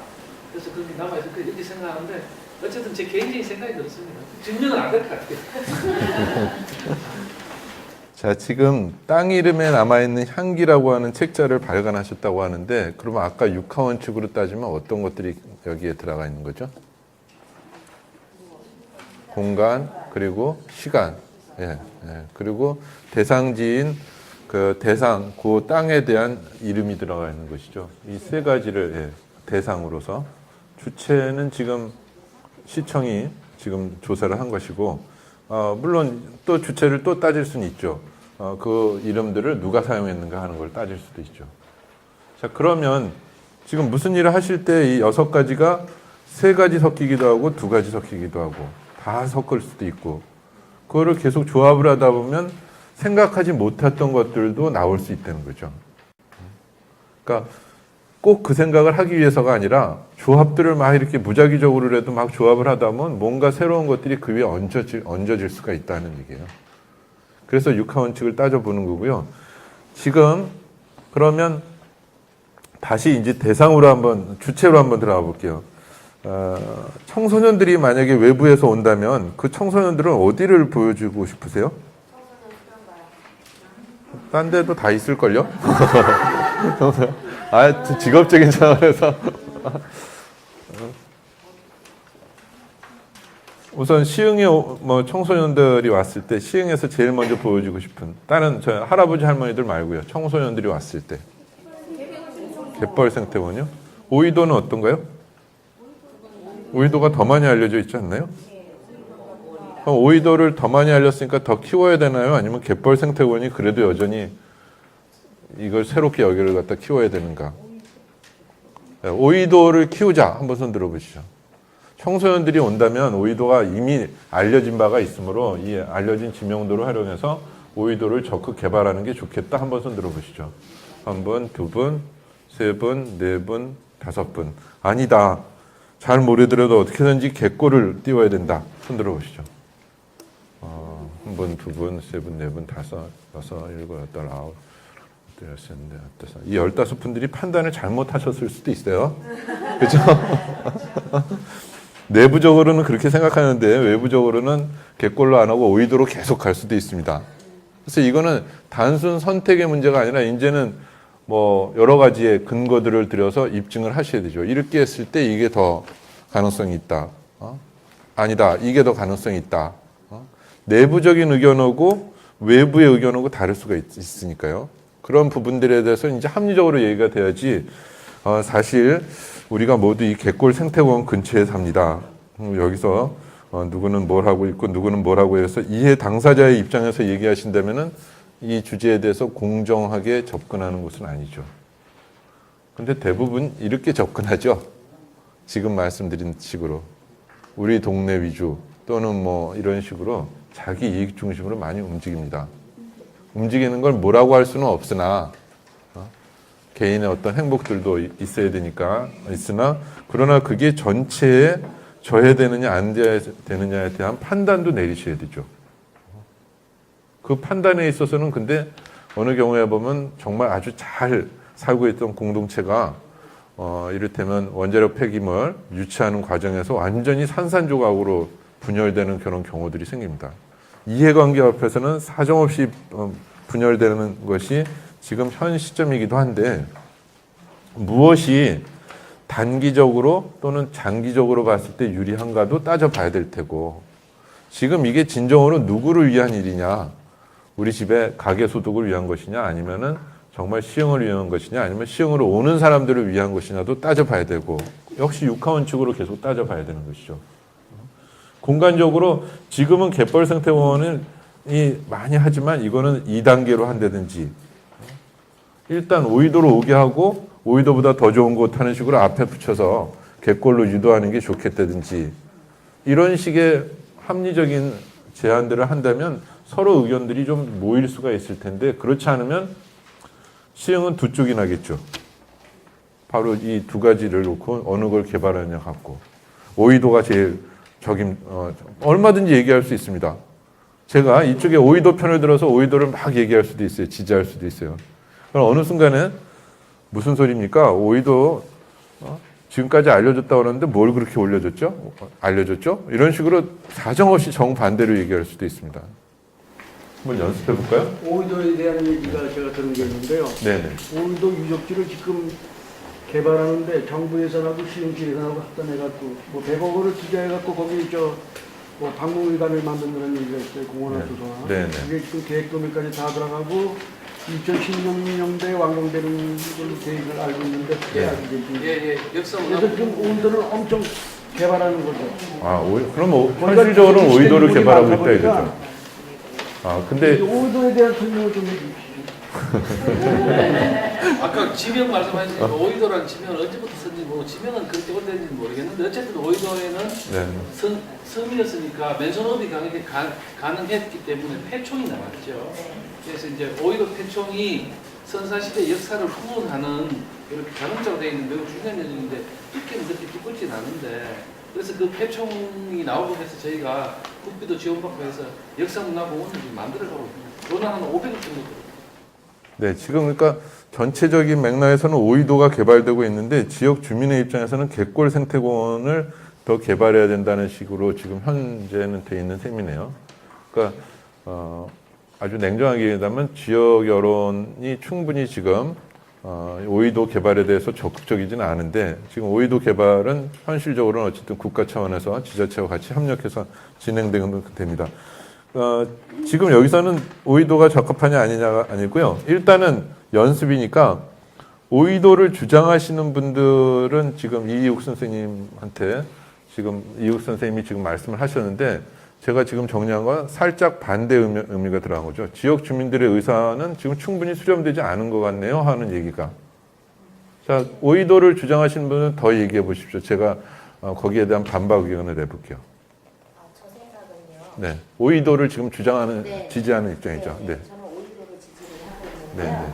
그래서 그렇게 남아있을 거 이렇게 생각하는데 어쨌든 제 개인적인 생각이 그렇습니다. 증명은 안 될 것 같아요. 자, 지금 땅 이름에 남아있는 향기라고 하는 책자를 발간하셨다고 하는데 그러면 아까 육하원칙으로 따지면 어떤 것들이 여기에 들어가 있는 거죠? 공간, 그리고 시간, 그리고 대상지인 그 대상, 그 땅에 대한 이름이 들어가 있는 것이죠. 이 세 가지를 대상으로서 주체는 지금 시청이 지금 조사를 한 것이고, 물론 또 주체를 또 따질 수는 있죠. 그 이름들을 누가 사용했는가 하는 걸 따질 수도 있죠. 자, 그러면 지금 무슨 일을 하실 때 이 6가지가 3가지 섞이기도 하고 2가지 섞이기도 하고 다 섞을 수도 있고 그거를 계속 조합을 하다 보면 생각하지 못했던 것들도 나올 수 있다는 거죠. 그러니까 꼭 그 생각을 하기 위해서가 아니라 조합들을 막 이렇게 무작위적으로라도 막 조합을 하다 보면 뭔가 새로운 것들이 그 위에 얹어질 수가 있다는 얘기예요. 그래서 육하원칙을 따져보는 거고요. 지금 그러면 다시 이제 대상으로 한번 주체로 한번 들어가 볼게요. 청소년들이 만약에 외부에서 온다면 그 청소년들은 어디를 보여주고 싶으세요? 딴 데도 다 있을걸요? 직업적인 차원에서 우선 시흥에 뭐 청소년들이 왔을 때 시흥에서 제일 먼저 보여주고 싶은 다른 저 할아버지 할머니들 말고요. 청소년들이 왔을 때 갯벌 생태원이요? 오이도는 어떤가요? 오이도가 더 많이 알려져 있지 않나요? 그럼 오이도를 더 많이 알렸으니까 더 키워야 되나요? 아니면 갯벌 생태원이 그래도 여전히 이걸 새롭게 여기를 갖다 키워야 되는가? 오이도를 키우자. 한번 손 들어보시죠. 청소년들이 온다면 오이도가 이미 알려진 바가 있으므로 이 알려진 지명도를 활용해서 오이도를 적극 개발하는 게 좋겠다. 한번 손 들어보시죠. 한 분, 두 분, 세 분, 네 분, 다섯 분. 아니다. 잘 모르더라도 어떻게든지 객골을 띄워야 된다. 손 들어보시죠. 한 분, 두 분, 세 분, 네 분, 다섯, 여섯, 일곱, 여덟, 아홉, 여덟, 여섯, 넷, 다섯. 이 15분들이 판단을 잘못하셨을 수도 있어요. 그렇죠? 내부적으로는 그렇게 생각하는데 외부적으로는 객골로 안 하고 오이도로 계속 갈 수도 있습니다. 그래서 이거는 단순 선택의 문제가 아니라 이제는 뭐 여러 가지의 근거들을 들여서 입증을 하셔야 되죠. 이렇게 했을 때 이게 더 가능성이 있다. 아니다. 이게 더 가능성이 있다. 내부적인 의견하고 외부의 의견하고 다를 수가 있으니까요. 그런 부분들에 대해서 이제 합리적으로 얘기가 돼야지 사실 우리가 모두 이 객골 생태공원 근처에 삽니다. 여기서 누구는 뭘 하고 있고 누구는 뭘 하고 해서 이해 당사자의 입장에서 얘기하신다면은 이 주제에 대해서 공정하게 접근하는 것은 아니죠. 근데 대부분 이렇게 접근하죠. 지금 말씀드린 식으로. 우리 동네 위주 또는 뭐 이런 식으로 자기 이익 중심으로 많이 움직입니다. 움직이는 걸 뭐라고 할 수는 없으나 개인의 어떤 행복들도 있어야 되니까 있으나 그러나 그게 전체에 저해되느냐 안 되느냐에 대한 판단도 내리셔야 되죠. 그 판단에 있어서는 근데 어느 경우에 보면 정말 아주 잘 살고 있던 공동체가 이를테면 원자력 폐기물 유치하는 과정에서 완전히 산산조각으로 분열되는 그런 경우들이 생깁니다. 이해관계 앞에서는 사정없이 분열되는 것이 지금 현 시점이기도 한데 무엇이 단기적으로 또는 장기적으로 봤을 때 유리한가도 따져봐야 될 테고 지금 이게 진정으로 누구를 위한 일이냐 우리 집에 가계소득을 위한 것이냐 아니면은 정말 시흥을 위한 것이냐 아니면 시흥으로 오는 사람들을 위한 것이냐도 따져봐야 되고 역시 육하원칙으로 계속 따져봐야 되는 것이죠. 공간적으로 지금은 갯벌 생태공원을 많이 하지만 이거는 2단계로 한다든지 일단 오이도로 오게 하고 오이도보다 더 좋은 곳 하는 식으로 앞에 붙여서 갯골로 유도하는 게 좋겠다든지 이런 식의 합리적인 제안들을 한다면 서로 의견들이 좀 모일 수가 있을 텐데 그렇지 않으면 시흥은 두 쪽이 나겠죠. 바로 이 두 가지를 놓고 어느 걸 개발하느냐 갖고 오이도가 제일 얼마든지 얘기할 수 있습니다. 제가 이쪽에 오이도 편을 들어서 오이도를 막 얘기할 수도 있어요. 지지할 수도 있어요. 그럼 어느 순간에 무슨 소리입니까? 오이도 지금까지 알려줬다고 그러는데 뭘 그렇게 올려줬죠? 알려줬죠? 이런 식으로 사정없이 정반대로 얘기할 수도 있습니다. 한번 연습해 볼까요? 오이도에 대한 얘기가 제가 들은 게 있는데요. 네네. 오이도 유적지를 지금 개발하는데 정부 예산하고 시흥시 예산하고 합산해갖고 뭐 100억 원을 투자해갖고 거기 뭐 박물관을 만든다는 얘기가 있어요. 공원을 조성하는. 네네. 이게 지금 계획금까지 다 들어가고 2016년대에 완공되는 걸로 계획을 알고 있는데 그게 아직 지금 예, 역사 그래서 지금 오이도를 엄청 개발하는 거죠. 그럼 현실적으로는 오이도를 개발하고 있다 이거죠. 보니까 근데 오이도에 대한 설명을 좀 해주시죠. 아까 지명 말씀하신 오이도라는 지명은 언제부터 썼는지 뭐 지명은 그렇게 오래된지는 모르겠는데 어쨌든 오이도에는 섬이었으니까 맨손업이 가능했기 때문에 폐총이 나왔죠. 그래서 이제 오이도 폐총이 선사시대 역사를 후원하는 이렇게 자동차로 되어 있는 매우 중요한 요인인데 두께는 그렇게 두껍진 않은데 그래서 그 폐총이 나오고 해서 저희가 국비도 지원받고 해서 역사문화공원을 만들어가고 있습니다. 돈은 한 500억 정도 들어요. 네, 지금 그러니까 전체적인 맥락에서는 오이도가 개발되고 있는데 지역 주민의 입장에서는 갯골 생태공원을 더 개발해야 된다는 식으로 지금 현재는 돼 있는 셈이네요. 그러니까 아주 냉정하게 얘기하면 지역 여론이 충분히 지금 오이도 개발에 대해서 적극적이지는 않은데 지금 오이도 개발은 현실적으로는 어쨌든 국가 차원에서 지자체와 같이 협력해서 진행되는 됩니다. 지금 여기서는 오이도가 적합하냐 아니냐가 아니고요. 일단은 연습이니까 오이도를 주장하시는 분들은 지금 이익 선생님한테 지금 이익 선생님이 지금 말씀을 하셨는데 제가 지금 정리한 건 살짝 반대 의미가 들어간 거죠. 지역 주민들의 의사는 지금 충분히 수렴되지 않은 것 같네요 하는 얘기가. 자, 오이도를 주장하시는 분은 더 얘기해 보십시오. 제가 거기에 대한 반박 의견을 내볼게요. 저 생각은요. 네. 오이도를 지금 주장하는, 네. 지지하는 입장이죠. 네, 네. 네. 저는 오이도를 지지를 하고 네. 있는데요. 네.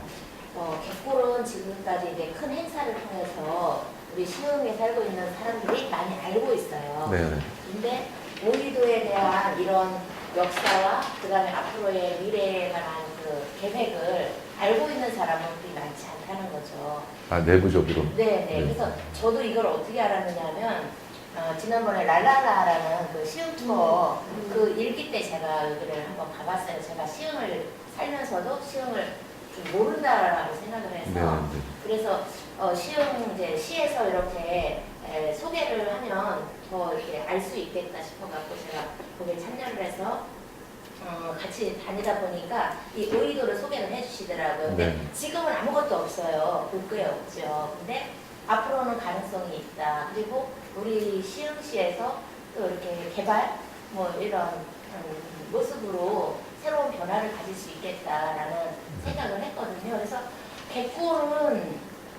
갯골은 지금까지 이제 큰 행사를 통해서 우리 시흥에 살고 있는 사람들이 많이 알고 있어요. 네. 네. 근데 오이도에 대한 이런 역사와 그다음에 앞으로의 미래에 관한 그 계획을 알고 있는 사람은 그리 많지 않다는 거죠. 아, 내부적으로. 네, 네. 그래서 저도 이걸 어떻게 알았느냐면 지난번에 랄랄라라는 그 시흥 투어 그 일기 때 제가 여기를 한번 가봤어요. 제가 시흥을 살면서도 시흥을 좀 모른다라고 생각을 해서 네. 네. 그래서 시흥 이제 시에서 이렇게 소개를 하면 더 이렇게 알 수 있겠다 싶어갖고 제가 거기에 참여를 해서 같이 다니다 보니까 이 오이도를 소개를 해주시더라고요. 근데 네. 지금은 아무것도 없어요. 볼 게 없죠. 근데 앞으로는 가능성이 있다. 그리고 우리 시흥시에서 또 이렇게 개발 뭐 이런 모습으로 새로운 변화를 가질 수 있겠다라는 생각을 했거든요. 그래서 갯골은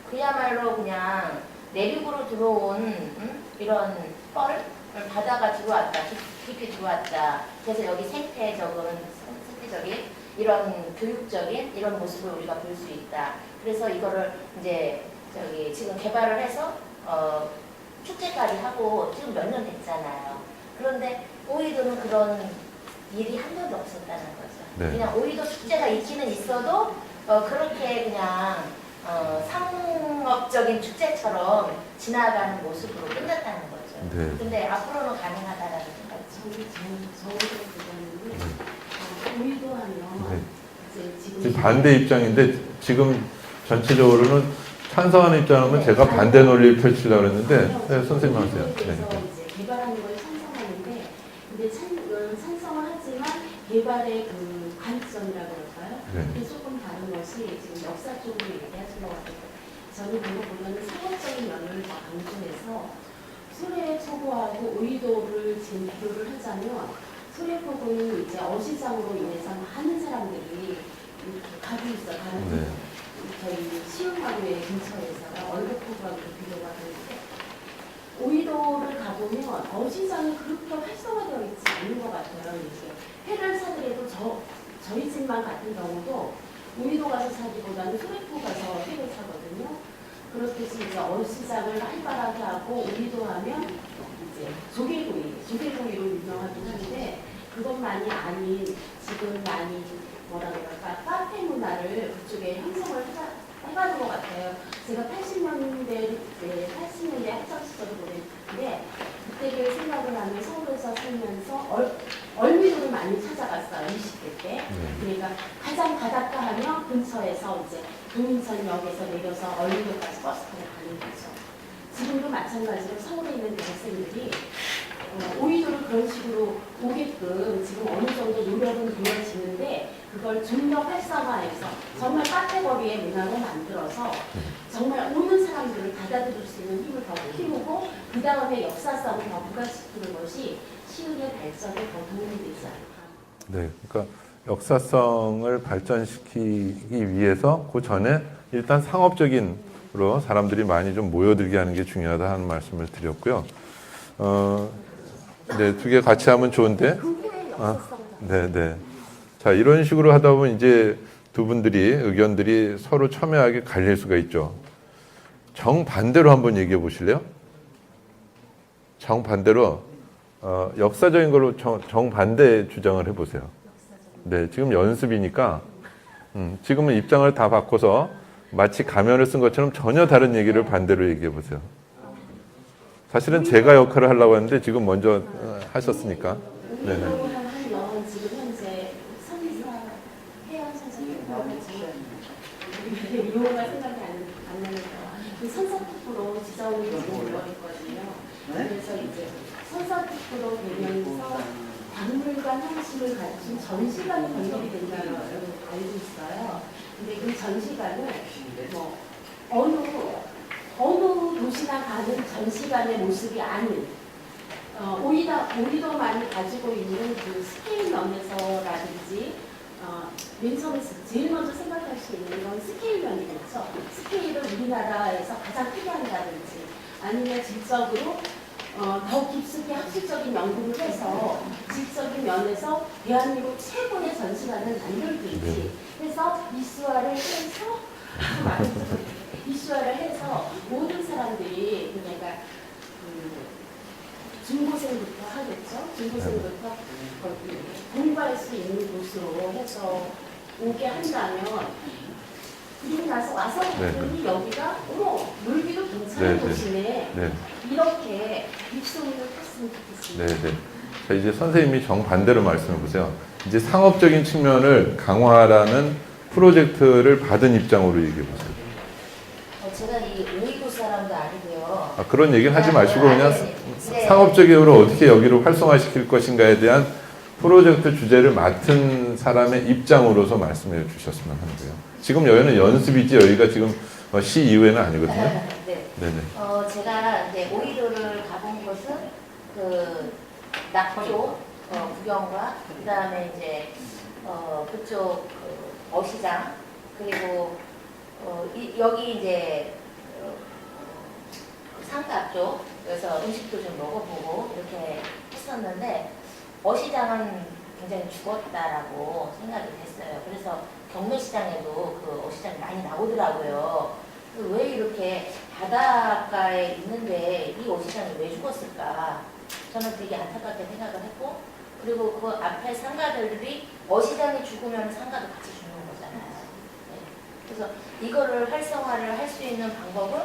그야말로 그냥 내륙으로 들어온 이런 뻘 바다가 들어왔다, 깊이 들어왔다. 그래서 여기 생태적인 이런 교육적인 이런 모습을 우리가 볼 수 있다. 그래서 이거를 이제 지금 개발을 해서 축제까지 하고 지금 몇 년 됐잖아요. 그런데 오이도는 그런 일이 한 번도 없었다는 거죠. 네. 그냥 오이도 축제가 있기는 있어도 그렇게 그냥 상업적인 축제처럼 지나가는 모습으로 끝났다는 거죠. 네. 근데 앞으로는 가능하다라는 생각이 오이도 하면 네. 이제 지금 지금 반대 입장인데 지금 전체적으로는 찬성하는 입장이면 네. 제가 반대 논리를 펼치려고 했는데 네, 선생님 하세요. 그래서 네. 이제 개발하는 걸 찬성하는데 근데 찬성을 하지만 개발의 그 관점이라 그럴까요? 네. 그게 조금 다른 것이 지금 역사 쪽으로 얘기하신 것 같아요. 저는 그거 보면은 상업적인 면을 더 강조해서 소래포구하고 오이도를 지금 비교를 하자면 소래포구는 이제 어시장으로 인해서 많은 사람들이 이렇게 가고 있어 가는 네. 저희 시흥하구의 근처에서 얼룩포구하고 비교가 되는데 오이도를 가보면 어시장이 그렇게 활성화되어 있지 않은 것 같아요. 이렇게 회를 사더라도 저희 집만 같은 경우도 오이도 가서 사기보다는 소래포구 가서 회를 사거든요. 그렇듯이 이제 어시장을 활발하게 하고 오이도 하면 이제 조개구이로 유명하긴 한데 그것만이 아닌 지금 많이 뭐라 그럴까 카페 문화를 그쪽에 형성을 해가는 것 같아요. 제가 80년대 학창 시절을 보냈는데 그때를 생각을 하면 서울에서 살면서 얼미도를 많이 찾아갔어요. 20대 때. 그러니까 가장 바닷가 하면 근처에서 이제 동인천역에서 내려서 얼미도까지 버스 타고 가는 거죠. 지금도 마찬가지로 서울에 있는 대학생들이 오이도를 그런 식으로 오게끔 지금 어느 정도 노력은 되어지는데 그걸 좀 더 활성화해서 정말 카테고리의 문화로 만들어서 정말 오는 사람들을 받아들일 수 있는 힘을 더 키우고 그 다음에 역사성을 더 부각시키는 것이 시흥의 발전에 더 도움이 되지 않을까. 네. 그러니까 역사성을 발전시키기 위해서 그 전에 일단 상업적인으로 사람들이 많이 좀 모여들게 하는 게 중요하다 하는 말씀을 드렸고요. 네, 두 개 같이 하면 좋은데. 그게 역사성을 네, 네. 자, 이런 식으로 하다 보면 이제 두 분들이 의견들이 서로 첨예하게 갈릴 수가 있죠. 정반대로 한번 얘기해 보실래요? 정반대로 역사적인 걸로 정반대 주장을 해 보세요. 네, 지금 연습이니까 지금은 입장을 다 바꿔서 마치 가면을 쓴 것처럼 전혀 다른 얘기를 반대로 얘기해 보세요. 사실은 제가 역할을 하려고 했는데 지금 먼저 하셨으니까. 네네. 하면 지금 현재 선사 해양 선생님과 용어가 생각이 안 나면서 그 선사특구로 지정이 지금 되어있거든요. 그래서 이제 선사특구로 되면서 박물관 형식을 갖춘 전시관이 건립이 된다는 걸 알고 있어요. 근데 그 전시관을 뭐 어느 도시나 가는 전시관의 모습이 아닌 오이도만이 가지고 있는 그 스케일 면에서라든지 맨 처음에 제일 먼저 생각할 수 있는 건 스케일 면이겠죠. 스케일을 우리나라에서 가장 크게 한다든지 아니면 질적으로 더 깊숙이 학술적인 연구를 해서 질적인 면에서 대한민국 최고의 전시관을 만들든지 해서 이슈화를 해서 모든 사람들이 그러니까 중고생부터 하겠죠. 중고생부터 공부할 수 있는 곳으로 해서 오게 한다면 그리고 나서 와서 보더니 여기가 놀기도 괜찮은 곳이네. 이렇게 입소문을 탔으면 좋겠습니다. 네. 자, 이제 선생님이 정반대로 말씀해 보세요. 이제 상업적인 측면을 강화하라는 프로젝트를 받은 입장으로 얘기해 보세요. 제가 이 오이도 사람도 아니고요. 그런 얘기는 하지 마시고 그냥 네. 상업적으로 어떻게 여기를 활성화시킬 것인가에 대한 프로젝트 주제를 맡은 사람의 입장으로서 말씀해 주셨으면 하는데요. 지금 여기는 연습이지 여기가 지금 시 이후에는 아니거든요. 네. 네네. 제가 이제 오이도를 가본 곳은 그 낙조 구경과 그다음에 이제 그쪽 어시장 그리고 여기 이제 상가 쪽에서 음식도 좀 먹어보고 이렇게 했었는데 어시장은 굉장히 죽었다라고 생각이 됐어요. 그래서 경매시장에도 그 어시장이 많이 나오더라고요. 왜 이렇게 바닷가에 있는데 이 어시장이 왜 죽었을까? 저는 되게 안타깝게 생각을 했고, 그리고 그 앞에 상가들이 어시장이 죽으면 상가도 같이 죽는 거잖아요. 네. 그래서 이거를 활성화를 할 수 있는 방법은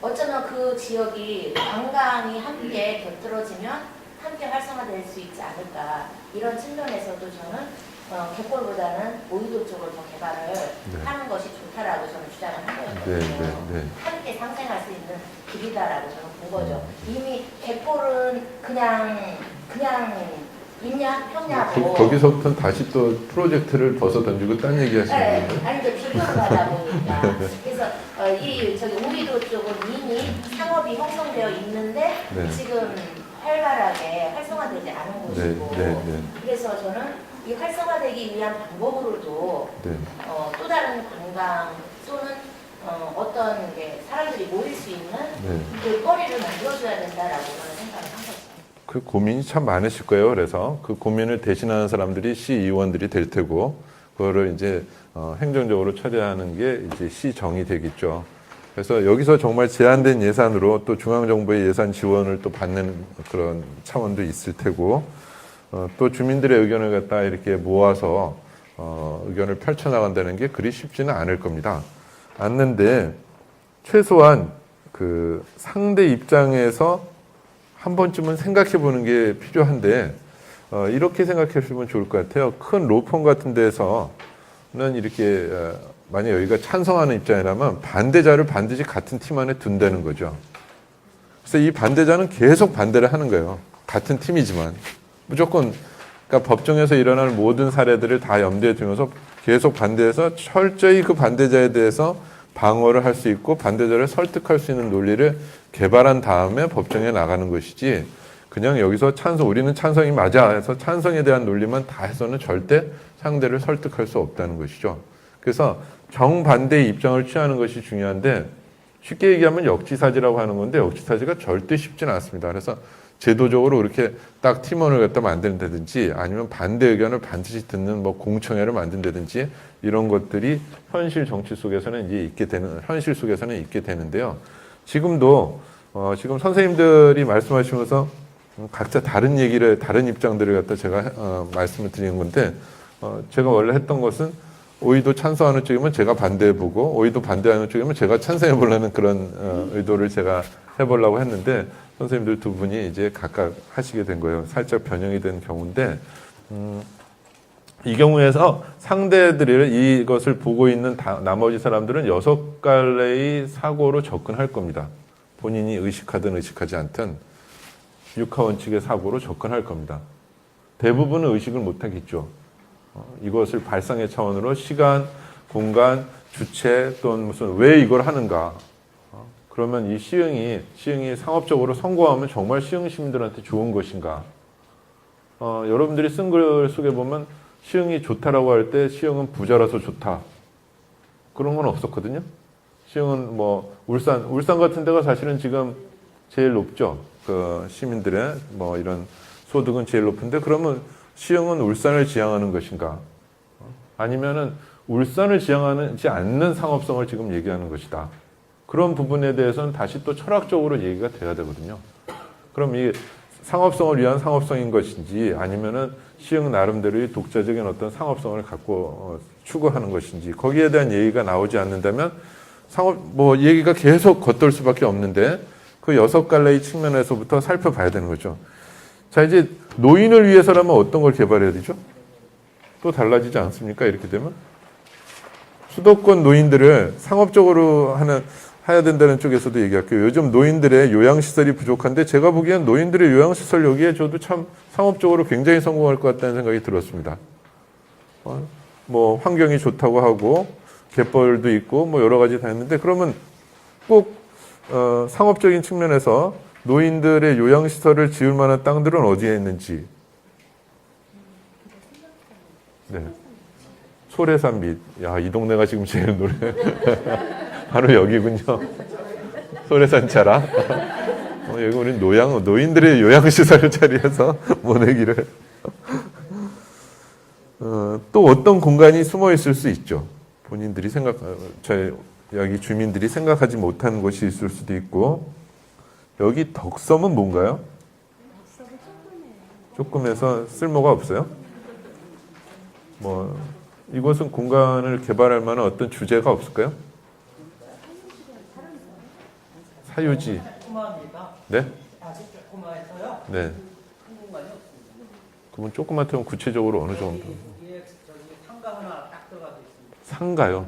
어쩌면 그 지역이 관광이 함께 곁들어지면 함께 활성화될 수 있지 않을까, 이런 측면에서도 저는 갯벌보다는 오이도 쪽을 더 개발을 하는 것이 좋다라고 저는 주장을 한 거였거든요. 함께 상생할 수 있는 길이다라고 저는 본 거죠. 이미 갯벌은 그냥 있냐 평냐고. 거기서부터 다시 또 프로젝트를 벗어 던지고 딴 얘기 하시는 거예요? 아니 이제 비교를 하다 보니까 그래서 저기 오이도 쪽은 이미 상업이 형성되어 있는데 지금 활발하게 활성화되지 않은 곳이고 그래서 저는 이 활성화되기 위한 방법으로도 또 다른 관광 또는 어떤 게 사람들이 모일 수 있는 그 거리를 만들어줘야 된다라고 저는 생각을 한 거죠. 그 고민이 참 많으실 거예요. 그래서 그 고민을 대신하는 사람들이 시의원들이 될 테고, 그거를 이제 행정적으로 처리하는 게 이제 시정이 되겠죠. 그래서 여기서 정말 제한된 예산으로 또 중앙정부의 예산 지원을 또 받는 그런 차원도 있을 테고, 또 주민들의 의견을 갖다 이렇게 모아서 의견을 펼쳐나간다는 게 그리 쉽지는 않을 겁니다. 않는데 최소한 그 상대 입장에서 한 번쯤은 생각해 보는 게 필요한데, 이렇게 생각해 보시면 좋을 것 같아요. 큰 로펌 같은 데서는 이렇게 만약 여기가 찬성하는 입장이라면 반대자를 반드시 같은 팀 안에 둔다는 거죠. 그래서 이 반대자는 계속 반대를 하는 거예요. 같은 팀이지만 무조건, 그러니까 법정에서 일어날 모든 사례들을 다 염두에 두면서 계속 반대해서 철저히 그 반대자에 대해서 방어를 할 수 있고 반대자를 설득할 수 있는 논리를 개발한 다음에 법정에 나가는 것이지, 그냥 여기서 우리는 찬성이 맞아 해서 찬성에 대한 논리만 다 해서는 절대 상대를 설득할 수 없다는 것이죠. 그래서 정반대의 입장을 취하는 것이 중요한데, 쉽게 얘기하면 역지사지라고 하는 건데 역지사지가 절대 쉽지는 않습니다. 그래서 제도적으로 그렇게 딱 팀원을 갖다 만든다든지 아니면 반대 의견을 반드시 듣는 공청회를 만든다든지 이런 것들이 현실 정치 속에서는 현실 속에서는 있게 되는데요. 지금도 지금 선생님들이 말씀하시면서 각자 다른 입장들을 갖다 제가 말씀을 드리는 건데, 제가 원래 했던 것은 오이도 찬성하는 쪽이면 제가 반대해보고 오이도 반대하는 쪽이면 제가 찬성해보려는 그런 의도를 제가 해보려고 했는데, 선생님들 두 분이 이제 각각 하시게 된 거예요. 살짝 변형이 된 경우인데, 이 경우에서 상대들이 이것을 보고 있는 나머지 사람들은 6갈래의 사고로 접근할 겁니다. 본인이 의식하든 의식하지 않든 육하원칙의 사고로 접근할 겁니다. 대부분은 의식을 못하겠죠. 이것을 발상의 차원으로 시간, 공간, 주체 또는 무슨 왜 이걸 하는가. 그러면 이 시흥이 상업적으로 성공하면 정말 시흥 시민들한테 좋은 것인가. 여러분들이 쓴 글 속에 보면 시흥이 좋다라고 할 때 시흥은 부자라서 좋다, 그런 건 없었거든요. 시흥은 울산 같은 데가 사실은 지금 제일 높죠. 그 시민들의 뭐 이런 소득은 제일 높은데 그러면 시흥은 울산을 지향하는 것인가? 아니면은 울산을 지향하지 않는 상업성을 지금 얘기하는 것이다. 그런 부분에 대해서는 다시 또 철학적으로 얘기가 돼야 되거든요. 그럼 이 상업성을 위한 상업성인 것인지 아니면은 시흥 나름대로의 독자적인 어떤 상업성을 갖고 추구하는 것인지 거기에 대한 얘기가 나오지 않는다면 상업 뭐 얘기가 계속 겉돌 수밖에 없는데 그 6갈래의 측면에서부터 살펴봐야 되는 거죠. 자, 이제 노인을 위해서라면 어떤 걸 개발해야 되죠? 또 달라지지 않습니까? 이렇게 되면 수도권 노인들을 상업적으로 해야 된다는 쪽에서도 얘기할게요. 요즘 노인들의 요양시설이 부족한데 제가 보기엔 노인들의 요양시설 여기에 저도 참 상업적으로 굉장히 성공할 것 같다는 생각이 들었습니다. 뭐 환경이 좋다고 하고 갯벌도 있고 뭐 여러 가지 다 했는데 그러면 꼭 상업적인 측면에서 노인들의 요양시설을 지을 만한 땅들은 어디에 있는지. 네. 소래산 밑. 야, 이 동네가 지금 제일 노래. 바로 여기군요. 소래산 차라. 여기 우리 노인들의 요양시설을 차리해서 모내기를. 또 어떤 공간이 숨어 있을 수 있죠. 본인들이 여기 주민들이 생각하지 못한 곳이 있을 수도 있고, 여기 덕섬은 뭔가요? 조금해서 쓸모가 없어요? 뭐, 이곳은 공간을 개발할 만한 어떤 주제가 없을까요? 사유지. 네? 네. 그러면 조그맣다면 구체적으로 어느 정도? 상가 하나 딱 들어가서 있습니다. 상가요?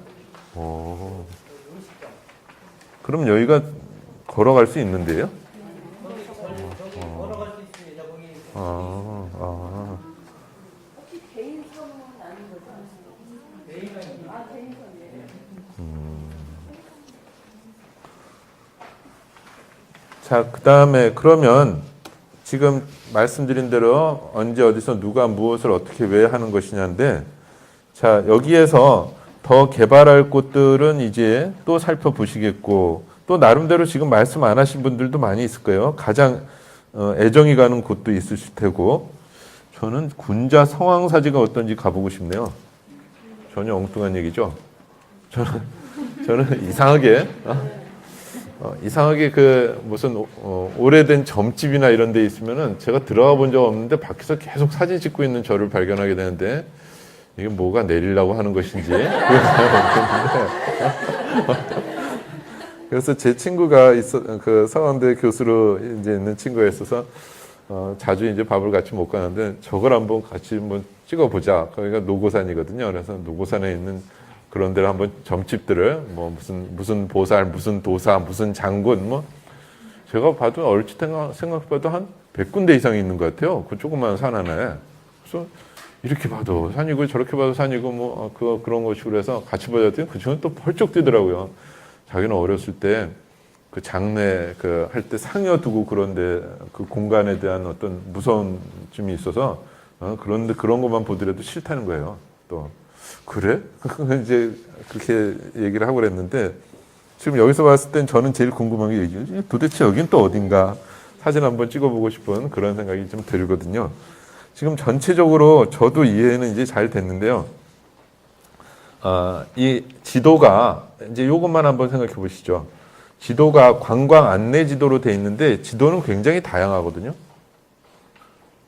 그럼 여기가 걸어갈 수 있는데요? 걸어갈 수 있습니다. 거기. 혹시 개인 섬은 아닌 거죠? 개인 섬이에요. 자, 그 다음에 그러면 지금 말씀드린 대로 언제 어디서 누가 무엇을 어떻게 왜 하는 것이냐인데, 자, 여기에서 더 개발할 곳들은 이제 또 살펴보시겠고, 또 나름대로 지금 말씀 안 하신 분들도 많이 있을 거예요. 가장 애정이 가는 곳도 있으실 테고, 저는 군자 성황사지가 어떤지 가보고 싶네요. 전혀 엉뚱한 얘기죠. 저는 이상하게 그 무슨 오래된 점집이나 이런 데 있으면은 제가 들어가 본 적 없는데 밖에서 계속 사진 찍고 있는 저를 발견하게 되는데, 이게 뭐가 내리려고 하는 것인지 그래서 제 친구가 그 서강대 교수로 이제 있는 친구가 있어서 자주 이제 밥을 같이 못 가는데 저걸 한번 같이 한번 찍어보자. 거기가 노고산이거든요. 그래서 노고산에 있는 그런 데를 한번 점집들을 뭐 무슨 보살, 무슨 도사, 무슨 장군 뭐 제가 봐도 얼핏 생각해봐도 한 100군데 이상이 있는 것 같아요. 그 조그만 산 하나에. 그래서 이렇게 봐도 산이고 저렇게 봐도 산이고 뭐 그런 것이고 그래서 같이 보자더니 그 친구는 또 펄쩍 뛰더라고요. 자기는 어렸을 때 그 장례 할 때 상여 두고 그런데 그 공간에 대한 어떤 무서움쯤이 있어서 그런데 그런 것만 보더라도 싫다는 거예요. 또 그래? 이제 그렇게 얘기를 하고 그랬는데 지금 여기서 봤을 땐 저는 제일 궁금한 게 도대체 여긴 또 어딘가 사진 한번 찍어보고 싶은 그런 생각이 좀 들거든요. 지금 전체적으로 저도 이해는 이제 잘 됐는데요. 이 지도가 이제 이것만 한번 생각해 보시죠. 지도가 관광 안내 지도로 돼 있는데 지도는 굉장히 다양하거든요.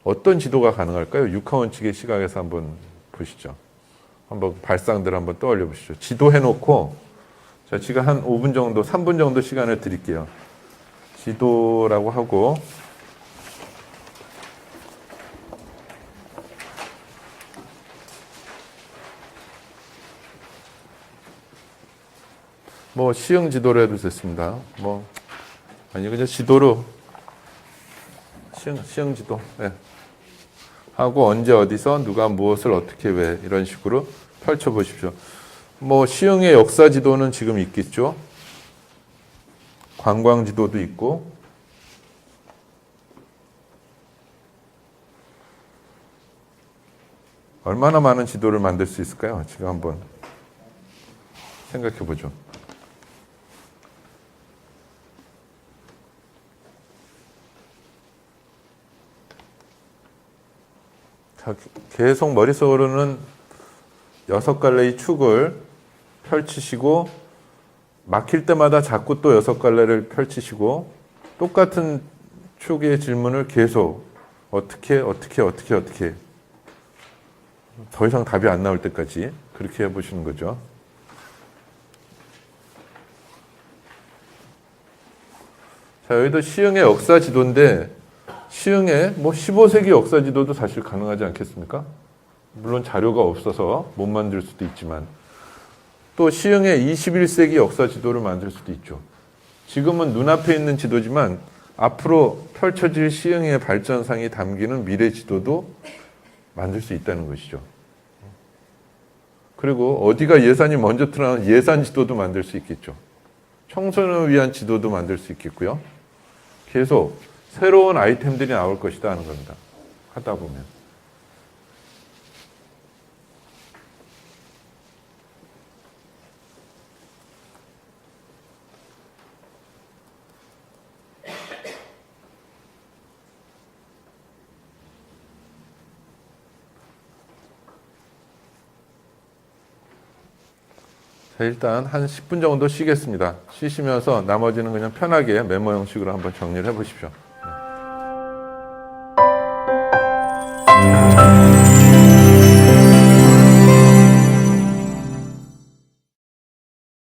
어떤 지도가 가능할까요? 육하원칙의 시각에서 한번 보시죠. 한번 발상들 한번 떠올려 보시죠. 지도 해놓고 자, 지금 한 5분 정도, 3분 정도 시간을 드릴게요. 지도라고 하고 뭐 시흥 지도로 해도 됐습니다. 뭐 아니 그냥 지도로 시흥 지도 네. 하고 언제 어디서 누가 무엇을 어떻게 왜 이런 식으로 펼쳐 보십시오. 뭐 시흥의 역사 지도는 지금 있겠죠. 관광 지도도 있고 얼마나 많은 지도를 만들 수 있을까요? 지금 한번 생각해 보죠. 자, 계속 머릿속으로는 6갈래의 축을 펼치시고 막힐 때마다 자꾸 또 6갈래를 펼치시고 똑같은 축의 질문을 계속 어떻게 더 이상 답이 안 나올 때까지 그렇게 해보시는 거죠. 자, 여기도 시흥의 역사 지도인데 시흥의 뭐 15세기 역사 지도도 사실 가능하지 않겠습니까? 물론 자료가 없어서 못 만들 수도 있지만 또 시흥의 21세기 역사 지도를 만들 수도 있죠. 지금은 눈앞에 있는 지도지만 앞으로 펼쳐질 시흥의 발전상이 담기는 미래 지도도 만들 수 있다는 것이죠. 그리고 어디가 예산이 먼저 들어가는 예산 지도도 만들 수 있겠죠. 청소년을 위한 지도도 만들 수 있겠고요. 계속 새로운 아이템들이 나올 것이다 하는 겁니다. 하다 보면. 자, 일단 한 10분 정도 쉬겠습니다. 쉬시면서 나머지는 그냥 편하게 메모 형식으로 한번 정리를 해보십시오.